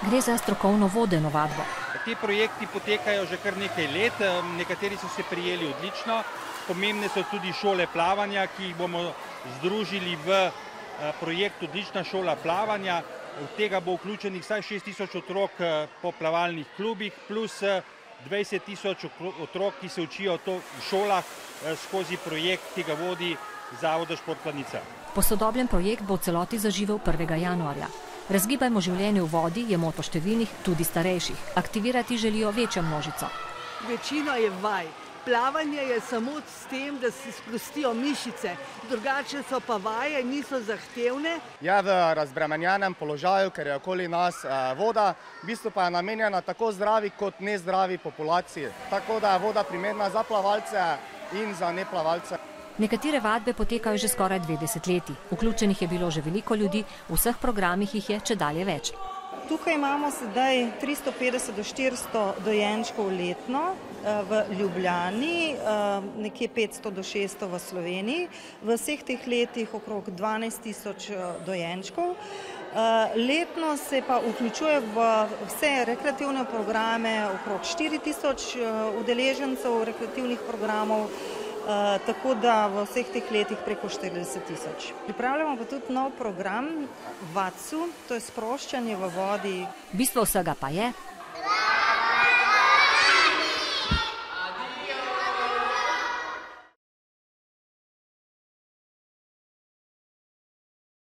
Gre za strokovno vodeno vadbo. Ti projekti potekajo že kar nekaj let, nekateri so se prijeli odlično. Pomembne so tudi šole plavanja, ki jih bomo združili v projekt Odlična šola plavanja. Od tega bo vključenih vsaj 6000 otrok po plavalnih klubih, plus 20 000 otrok, ki se učijo to v šolah skozi projekt, ki ga vodi Zavod Šport Planica. Posodobljen projekt bo v celoti zaživel 1. januarja. Razgibajmo življenje v vodi je moto številnih, tudi starejših. Aktivirati želijo večjo množico. Večina je vaj. Plavanje je samo s tem, da se sprostijo mišice, drugače so pa vaje, niso zahtevne. Je v razbremenjenem položaju, ker je okoli nas voda, v bistvu pa je namenjena tako zdravi kot nezdravi populaciji. Tako da je voda primerna za plavalce in za neplavalce. Nekatere vadbe potekajo že skoraj 2 desetletji. Vključenih je bilo že veliko ljudi, v vseh programih jih je čedalje več. Tukaj imamo sedaj 350 do 400 dojenčkov letno v Ljubljani, nekje 500 do 600 v Sloveniji. V vseh teh letih okrog 12 000 dojenčkov. Letno se pa vključuje v vse rekreativne programe okrog 4000 udeležencev rekreativnih programov. Tako da v vseh teh letih preko 40 000. Pripravljamo pa tudi nov program VATSU, to je sproščanje v vodi. Bistvo vsega pa je,